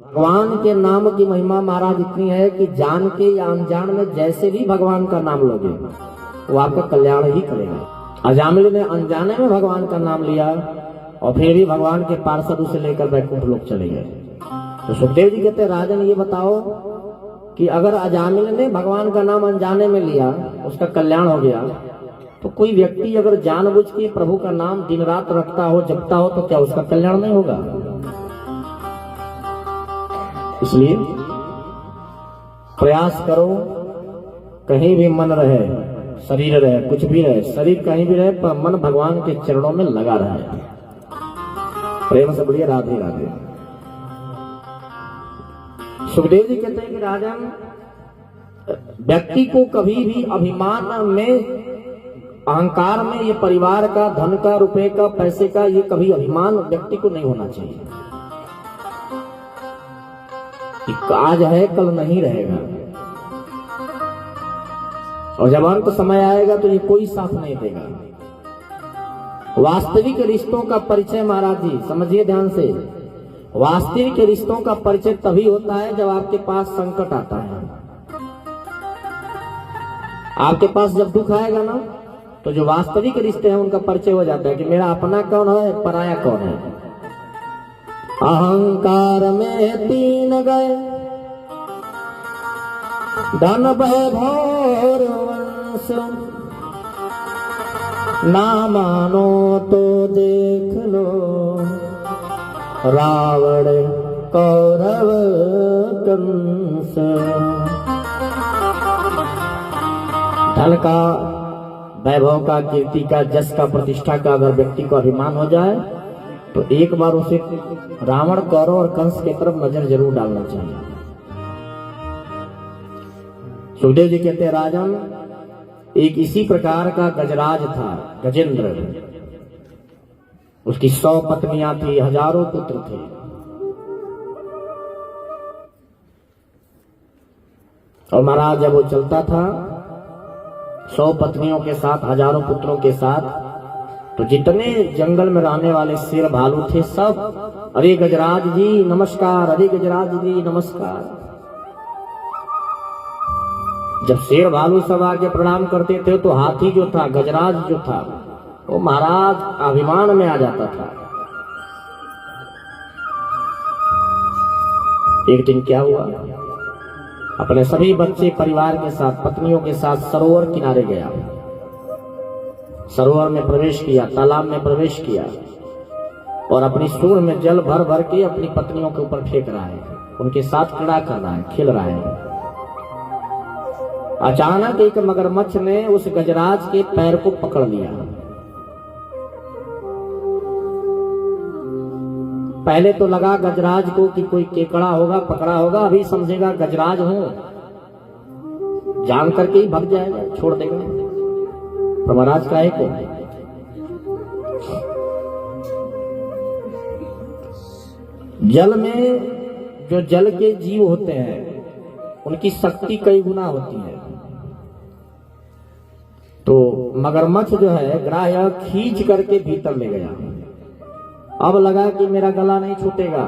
भगवान के नाम की महिमा महाराज इतनी है कि जान के या अनजान में जैसे भी भगवान का नाम लोगे वो आपका कल्याण ही करेगा। अजामिल ने अनजाने में भगवान का नाम लिया और फिर भी भगवान के पार्षद उसे लेकर बैकुंठ लोक चले गए। तो सुखदेव जी कहते राजन ये बताओ कि अगर अजामिल ने भगवान का नाम अनजाने में लिया उसका कल्याण हो गया, तो कोई व्यक्ति अगर जानबूझ के प्रभु का नाम दिन रात रखता हो जपता हो तो क्या उसका कल्याण नहीं होगा? इसलिए प्रयास करो, कहीं भी मन रहे, शरीर रहे, कुछ भी रहे, शरीर कहीं भी रहे पर मन भगवान के चरणों में लगा रहे। प्रेम से बोलिए राधे राधे। सुखदेव जी कहते हैं कि राजन, व्यक्ति को कभी भी अभिमान में, अहंकार में, ये परिवार का, धन का, रुपए का, पैसे का, ये कभी अभिमान व्यक्ति को नहीं होना चाहिए। आज है कल नहीं रहेगा और जब अंत समय आएगा तो ये कोई साथ नहीं देगा। वास्तविक रिश्तों का परिचय महाराज जी समझिए ध्यान से, वास्तविक रिश्तों का परिचय तभी होता है जब आपके पास संकट आता है। आपके पास जब दुख आएगा ना तो जो वास्तविक रिश्ते हैं उनका परिचय हो जाता है कि मेरा अपना कौन है, पराया कौन है। अहंकार में तीन गए, धन वैभव वंश, ना मानो तो देख लो, रावण कौरव कंस। धन का, वैभव का, कीर्ति का, जस का, प्रतिष्ठा का अगर व्यक्ति को अभिमान हो जाए तो एक बार उसे रावण, कौरव और कंस की तरफ नजर जरूर डालना चाहिए। सुखदेव जी कहते हैं राजन, एक इसी प्रकार का गजराज था, गजेंद्र। उसकी 100 पत्नियां थी, हजारों पुत्र थे। और महाराज जब वो चलता था 100 पत्नियों के साथ, हजारों पुत्रों के साथ, तो जितने जंगल में रहने वाले शेर भालू थे सब, अरे गजराज जी नमस्कार, अरे गजराज जी नमस्कार। जब शेर भालू सब आके प्रणाम करते थे तो हाथी जो था, गजराज जो था, वो महाराज अभिमान में आ जाता था। एक दिन क्या हुआ, अपने सभी बच्चे परिवार के साथ, पत्नियों के साथ सरोवर किनारे गया। सरोवर में प्रवेश किया, तालाब में प्रवेश किया और अपनी सूंड में जल भर भर के अपनी पत्नियों के ऊपर फेंक रहा है, उनके साथ क्रीड़ा कर रहा है, खेल रहा है। अचानक एक मगरमच्छ ने उस गजराज के पैर को पकड़ लिया। पहले तो लगा गजराज को कि कोई केकड़ा होगा, पकड़ा होगा, अभी समझेगा गजराज हूं, जान करके ही भाग जाएगा, छोड़ देगा। तो महाराज का एक जल में जो जल के जीव होते हैं उनकी शक्ति कई गुना होती है। तो मगरमच्छ जो है ग्राह्य खींच करके भीतर ले गया। अब लगा कि मेरा गला नहीं छूटेगा,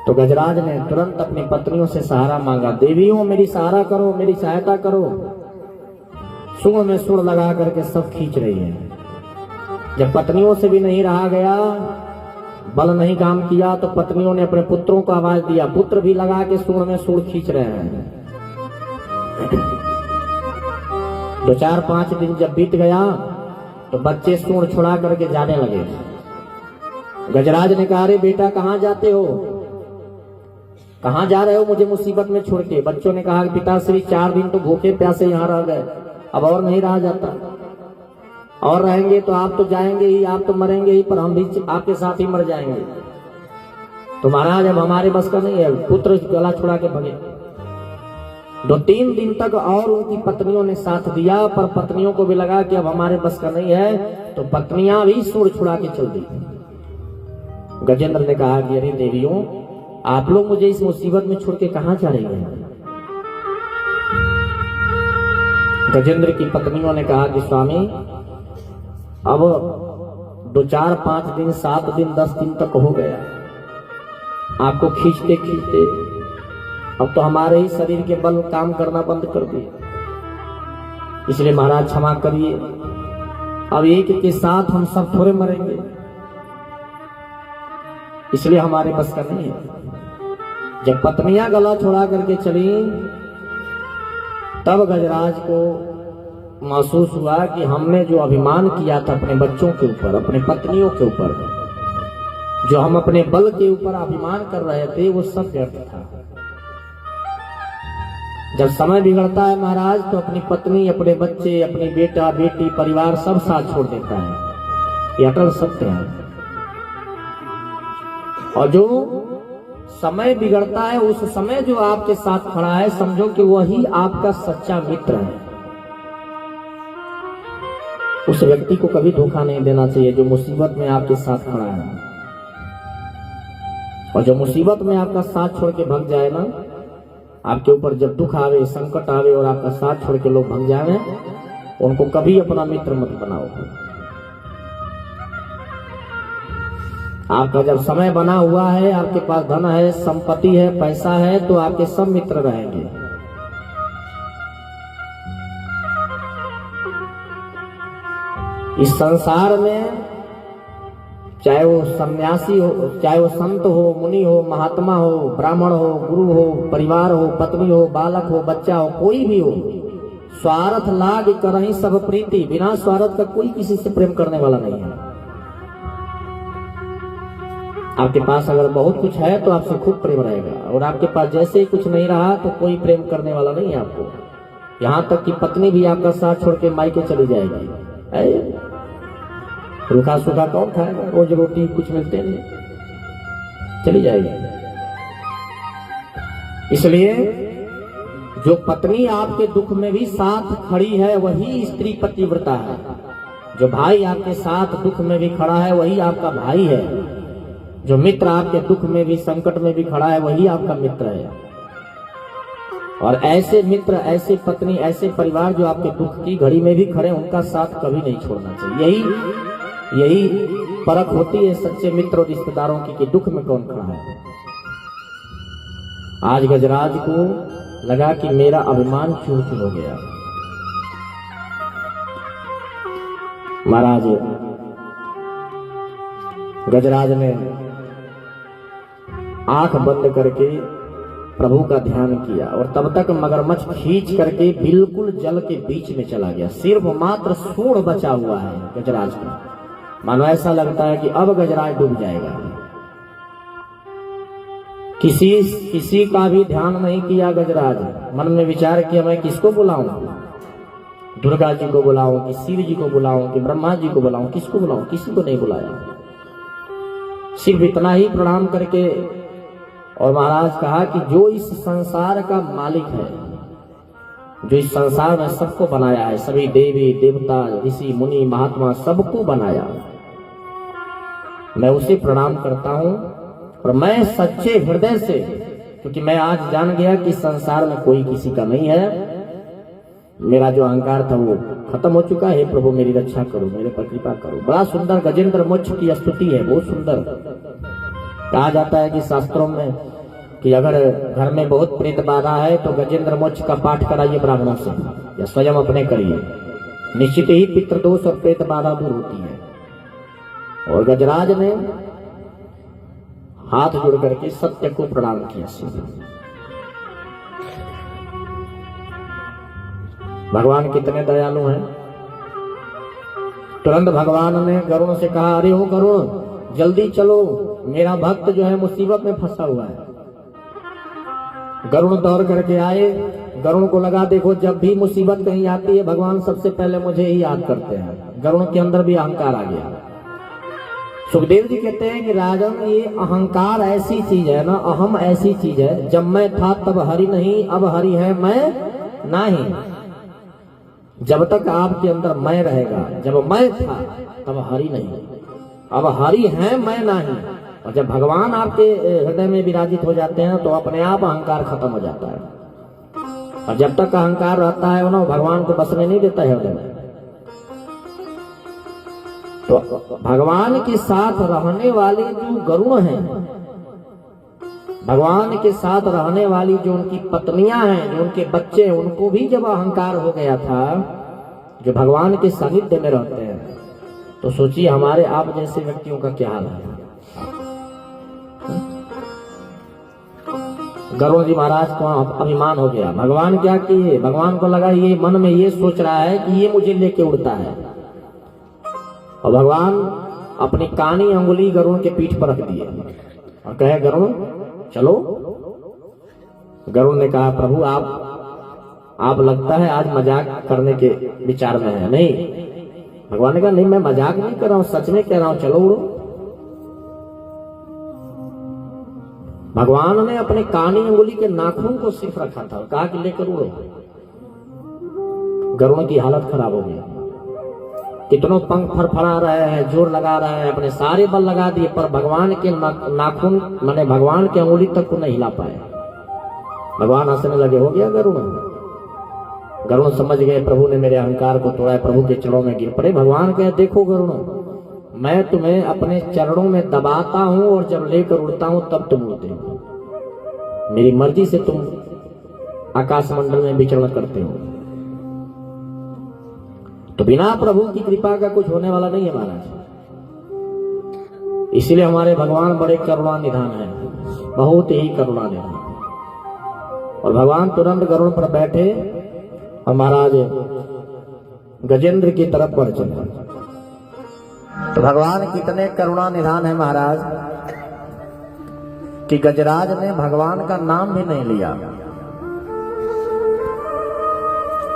तो गजराज ने तुरंत अपनी पत्नियों से सहारा मांगा, देवियों मेरी सहारा करो, मेरी सहायता करो। सूंड में सूंड लगा करके सब खींच रही है। जब पत्नियों से भी नहीं रहा गया, बल नहीं काम किया, तो पत्नियों ने अपने पुत्रों को आवाज दिया, पुत्र भी लगा के सूंड में सूंड खींच रहे हैं। 2-4-5 दिन जब बीत गया तो बच्चे सूंड छुड़ा करके जाने लगे। गजराज ने कहा, अरे बेटा कहाँ जाते हो, कहाँ जा रहे हो मुझे मुसीबत में छोड़ के? बच्चों ने कहा, पिताश्री 4 दिन तो भूखे प्यासे यहाँ रह गए, अब और नहीं रहा जाता, और रहेंगे तो आप तो जाएंगे ही, आप तो मरेंगे ही, पर हम भी आपके साथ ही मर जाएंगे। तो महाराज अब हमारे बस का नहीं है, पुत्र गला छुड़ा के भगे। 2-3 दिन तक और उनकी पत्नियों ने साथ दिया, पर पत्नियों को भी लगा कि अब हमारे बस का नहीं है, तो पत्नियां भी सूंड छुड़ा के चल दी। गजेंद्र ने कहा कि अरे देवियों, आप लोग मुझे इस मुसीबत में छोड़ के कहां जा रही हैं? गजेंद्र की पत्नियों ने कहा कि स्वामी, अब 2-4-5 दिन, 7 दिन, 10 दिन तक हो गया, आपको खींचते खींचते अब तो हमारे ही शरीर के बल काम करना बंद कर दिए। इसलिए महाराज क्षमा करिए, अब एक के साथ हम सब थोड़े मरेंगे, इसलिए हमारे बस का नहीं है। जब पत्नियां गला छोड़ा करके चली तब गजराज को महसूस हुआ कि हमने जो अभिमान किया था अपने बच्चों के ऊपर, अपने पत्नियों के ऊपर, जो हम अपने बल के ऊपर अभिमान कर रहे थे, वो सब व्यर्थ था। जब समय बिगड़ता है महाराज तो अपनी पत्नी, अपने बच्चे, अपनी बेटा बेटी, परिवार सब साथ छोड़ देता है। ये अटल सत्य है। और जो समय बिगड़ता है उस समय जो आपके साथ खड़ा है, समझो कि वही आपका सच्चा मित्र है। उस व्यक्ति को कभी धोखा नहीं देना चाहिए जो मुसीबत में आपके साथ खड़ा है। और जो मुसीबत में आपका साथ छोड़ के भाग जाए ना, आपके ऊपर जब दुख आवे, संकट आवे और आपका साथ छोड़ के लोग भाग जाए, उनको कभी अपना मित्र मत बनाओ। आपका जब समय बना हुआ है, आपके पास धन है, संपत्ति है, पैसा है, तो आपके सब मित्र रहेंगे। इस संसार में चाहे वो सन्यासी हो, चाहे वो संत हो, मुनि हो, महात्मा हो, ब्राह्मण हो, गुरु हो, परिवार हो, पत्नी हो, बालक हो, बच्चा हो, कोई भी हो, स्वार्थ लाग करहि सब प्रीति, बिना स्वार्थ का कोई किसी से प्रेम करने वाला नहीं है। आपके पास अगर बहुत कुछ है तो आपसे खूब प्रेम रहेगा, और आपके पास जैसे ही कुछ नहीं रहा तो कोई प्रेम करने वाला नहीं है आपको। यहां तक कि पत्नी भी आपका साथ छोड़ के मायके चली जाएगी। रूखा सूखा कौन खाएगा, रोज रोटी कुछ मिलते नहीं, चली जाएगी। इसलिए जो पत्नी आपके दुख में भी साथ खड़ी है वही स्त्री पतिव्रता है। जो भाई आपके साथ दुख में भी खड़ा है वही आपका भाई है। जो मित्र आपके दुख में भी, संकट में भी खड़ा है वही आपका मित्र है। और ऐसे मित्र, ऐसे पत्नी, ऐसे परिवार जो आपके दुख की घड़ी में भी खड़े, उनका साथ कभी नहीं छोड़ना चाहिए। यही परख होती है सच्चे मित्र और रिश्तेदारों की कि दुख में कौन खड़ा है। आज गजराज को लगा कि मेरा अभिमान चूर चूर हो गया। महाराज गजराज ने आंख बंद करके प्रभु का ध्यान किया और तब तक मगरमच्छ खींच करके बिल्कुल जल के बीच में चला गया। सिर्फ मात्र सूंड बचा हुआ है गजराज का। मानो ऐसा लगता है कि अब गजराज डूब जाएगा। किसी का भी ध्यान नहीं किया गजराज। मन में विचार किया मैं किसको बुलाऊं, दुर्गा जी को बुलाऊं कि शिव जी को बुलाऊं कि ब्रह्मा जी को बुलाऊं, किसको बुलाऊं, किसी को नहीं बुलाया। सिर्फ इतना ही प्रणाम करके और महाराज कहा कि जो इस संसार का मालिक है, जो इस संसार में सबको बनाया है, सभी देवी देवता, ऋषि मुनि महात्मा सबको बनाया, मैं उसे प्रणाम करता हूं। और मैं सच्चे हृदय से, क्योंकि मैं आज जान गया कि संसार में कोई किसी का नहीं है, मेरा जो अहंकार था वो खत्म हो चुका है। प्रभु मेरी रक्षा करो, मेरे पर कृपा करो। बड़ा सुंदर गजेंद्र मोक्ष की स्तुति है, बहुत सुंदर। कहा जाता है कि शास्त्रों में कि अगर घर में बहुत प्रेत बाधा है तो गजेंद्र मोक्ष का पाठ कराइए ब्राह्मणों से या स्वयं अपने करिए, निश्चित ही पितृदोष और प्रेत बाधा दूर होती है। और गजराज ने हाथ जोड़ करके सत्य को प्रणाम किया। भगवान कितने दयालु हैं। तुरंत भगवान ने गरुण से कहा, अरे हो गरुण, जल्दी चलो, मेरा भक्त जो है मुसीबत में फंसा हुआ है। गरुण दौड़ करके आए। गरुण को लगा देखो जब भी मुसीबत कहीं आती है भगवान सबसे पहले मुझे ही याद करते हैं। गरुण के अंदर भी अहंकार आ गया। सुखदेव जी कहते हैं कि राजन, ये अहंकार ऐसी चीज है ना, अहम ऐसी चीज है, जब मैं था तब हरि नहीं, अब हरि है मैं नहीं। जब तक आपके अंदर मैं रहेगा, जब मैं था तब हरि नहीं, अब हरि है मैं नहीं। और जब भगवान आपके हृदय में विराजित हो जाते हैं तो अपने आप अहंकार खत्म हो जाता है। और जब तक अहंकार रहता है ना, भगवान को बसने नहीं देता है हृदय में। तो भगवान के साथ रहने वाले जो गरुण हैं भगवान के साथ रहने वाली जो उनकी पत्नियां हैं, जो उनके बच्चे हैं, उनको भी जब अहंकार हो गया था, जो भगवान के सानिध्य में रहते हैं, तो सोचिए हमारे आप जैसे व्यक्तियों का क्या हाल है। गरुड़ जी महाराज को अभिमान हो गया। भगवान क्या किए, भगवान को लगा ये मन में ये सोच रहा है कि ये मुझे लेके उड़ता है, और भगवान अपनी कानी अंगुली गरुड़ के पीठ पर रख दिए और कहे गरुड़ चलो। गरुड़ ने कहा प्रभु आप लगता है आज मजाक करने के विचार में है। नहीं, भगवान ने कहा नहीं, मैं मजाक नहीं कर रहा हूं, सच में कह रहा हूं, चलो उड़ो। भगवान ने अपने कानी अंगुली के नाखून को सिर्फ रखा था, कहा कि लेकर उड़ो। गरुड़ की हालत खराब हो गई, कितनों पंख फड़फड़ा रहे हैं, जोर लगा रहे हैं, अपने सारे बल लगा दिए, पर भगवान के नाखून माने भगवान के अंगुली तक को नहीं हिला पाए। भगवान हंसने लगे, हो गया गरुड़। गरुड़ समझ गए प्रभु ने मेरे अहंकार को तोड़ा है, प्रभु के चरणों में गिर पड़े। भगवान कहे देखो गरुड़, मैं तुम्हें अपने चरणों में दबाता हूं और जब लेकर उड़ता हूं तब तुम उड़ते हो। मेरी मर्जी से तुम आकाश मंडल में विचरण करते हो, तो बिना प्रभु की कृपा का कुछ होने वाला नहीं है महाराज। इसलिए हमारे भगवान बड़े करुणा निधान है, बहुत ही करुणा निधान। और भगवान तुरंत गरुड़ पर बैठे और महाराज गजेंद्र की तरफ बढ़ चले। तो भगवान कितने करुणा निधान है महाराज कि गजराज ने भगवान का नाम भी नहीं लिया।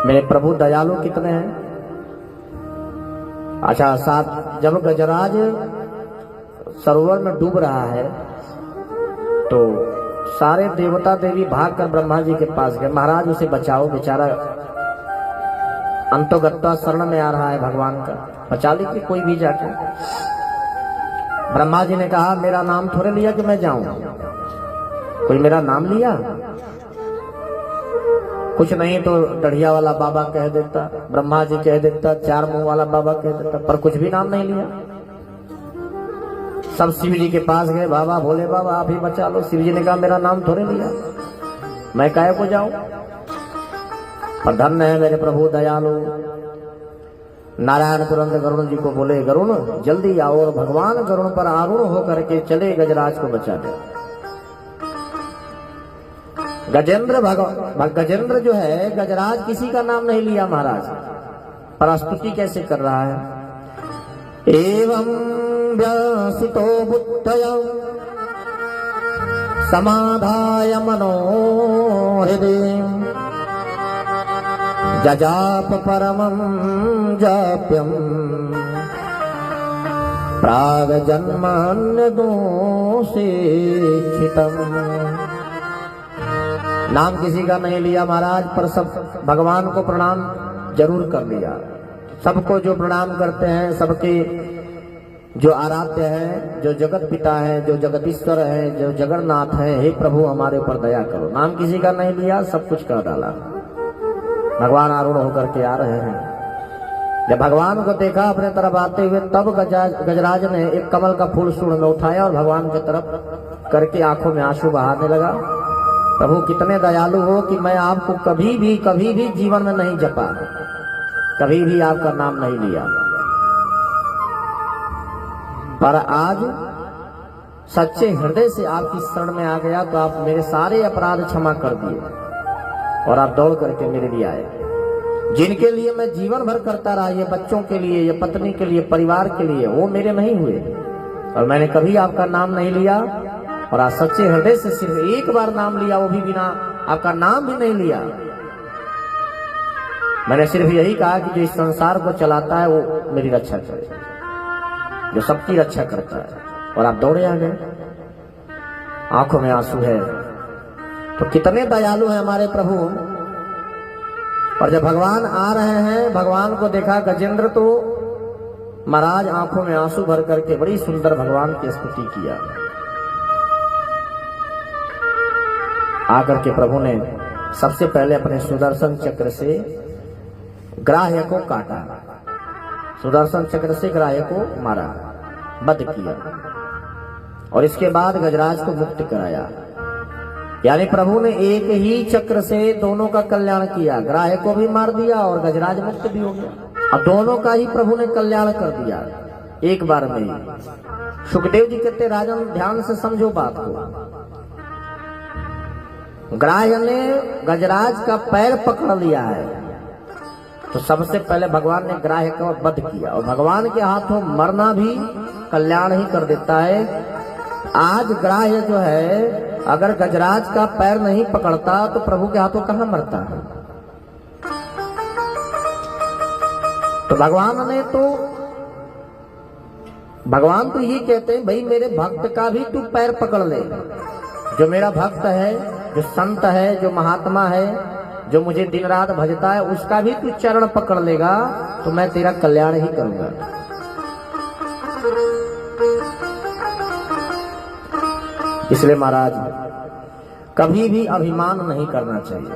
मेरे प्रभु दयालु कितने हैं। अच्छा, साथ जब गजराज सरोवर में डूब रहा है तो सारे देवता देवी भागकर ब्रह्मा जी के पास गए, महाराज उसे बचाओ, बेचारा अंतोगत्वा शरण में आ रहा है भगवान का, बचा लीजिए कोई भी जाके। ब्रह्मा जी ने कहा मेरा नाम थोड़े लिया कि मैं जाऊं, कोई मेरा नाम लिया? कुछ नहीं तो डढ़िया वाला बाबा कह देता, ब्रह्मा जी कह देता, चार मुंह वाला बाबा कह देता, पर कुछ भी नाम नहीं लिया। सब शिव जी के पास गए, बाबा भोले बाबा आप ही बचा लो। शिव जी ने कहा मेरा नाम थोड़े लिया, मैं काहे को जाऊं? पर धन्य है मेरे प्रभु दयालु। नारायण तुरंत गरुड़ जी को बोले गरुड़ जल्दी आओ, और भगवान गरुड़ पर आरूढ़ होकर के चले गजराज को बचा दे। गजेंद्र जो है, गजराज किसी का नाम नहीं लिया महाराज, पर स्तुति कैसे कर रहा है। एवं व्यासितो बुद्धया समाधाय मनोहृदय जजाप परमं जाप्यं प्राग जन्मान्य दोषितम्। नाम किसी का नहीं लिया महाराज, पर सब भगवान को प्रणाम जरूर कर लिया। सबको जो प्रणाम करते हैं, सबके जो आराध्य है, जो जगत पिता है, जो जगदीश्वर है, जो जगन्नाथ है, हे प्रभु हमारे ऊपर दया करो। नाम किसी का नहीं लिया, सब कुछ कर डाला। भगवान आरूढ़ होकर के आ रहे हैं। जब भगवान को देखा अपने तरफ आते हुए, तब गजराज ने एक कमल का फूल सूंड में उठाया और भगवान की तरफ करके आंखों में आंसू बहाने लगा। प्रभु कितने दयालु हो कि मैं आपको कभी भी जीवन में नहीं जपा, कभी भी आपका नाम नहीं लिया, पर आज सच्चे हृदय से आपकी शरण में आ गया तो आप मेरे सारे अपराध क्षमा कर दिए और आप दौड़ करके मेरे लिए आए। जिनके लिए मैं जीवन भर करता रहा, ये बच्चों के लिए, ये पत्नी के लिए, परिवार के लिए, वो मेरे नहीं हुए और मैंने कभी आपका नाम नहीं लिया। और आज सच्चे हृदय से सिर्फ एक बार नाम लिया, वो भी बिना आपका नाम भी नहीं लिया। मैंने सिर्फ यही कहा कि जो इस संसार को चलाता है वो मेरी रक्षा करे, जो सबकी रक्षा करता है, और आप दौड़े आ गए। आंखों में आंसू है, तो कितने दयालु हैं हमारे प्रभु। और जब भगवान आ रहे हैं, भगवान को देखा गजेंद्र, तो महाराज आंखों में आंसू भर करके बड़ी सुंदर भगवान की स्तुति किया। आकर के प्रभु ने सबसे पहले अपने सुदर्शन चक्र से ग्राह्य को काटा, सुदर्शन चक्र से ग्राह्य को मारा, वध किया, और इसके बाद गजराज को मुक्त कराया। यानी प्रभु ने एक ही चक्र से दोनों का कल्याण किया, ग्राह्य को भी मार दिया और गजराज मुक्त भी हो गया। अब दोनों का ही प्रभु ने कल्याण कर दिया एक बार में ही। सुखदेव जी कहते राजन ध्यान से समझो बात को। ग्राह्य ने गजराज का पैर पकड़ लिया है, तो सबसे पहले भगवान ने ग्राह्य का वध किया, और भगवान के हाथों मरना भी कल्याण ही कर देता है। आज ग्राह्य जो है अगर गजराज का पैर नहीं पकड़ता तो प्रभु के हाथों कहां मरता है। तो भगवान तो ये कहते हैं भाई मेरे भक्त का भी तू पैर पकड़ ले। जो मेरा भक्त है, जो संत है, जो महात्मा है, जो मुझे दिन रात भजता है, उसका भी तू चरण पकड़ लेगा तो मैं तेरा कल्याण ही करूंगा। इसलिए महाराज कभी भी अभिमान नहीं करना चाहिए।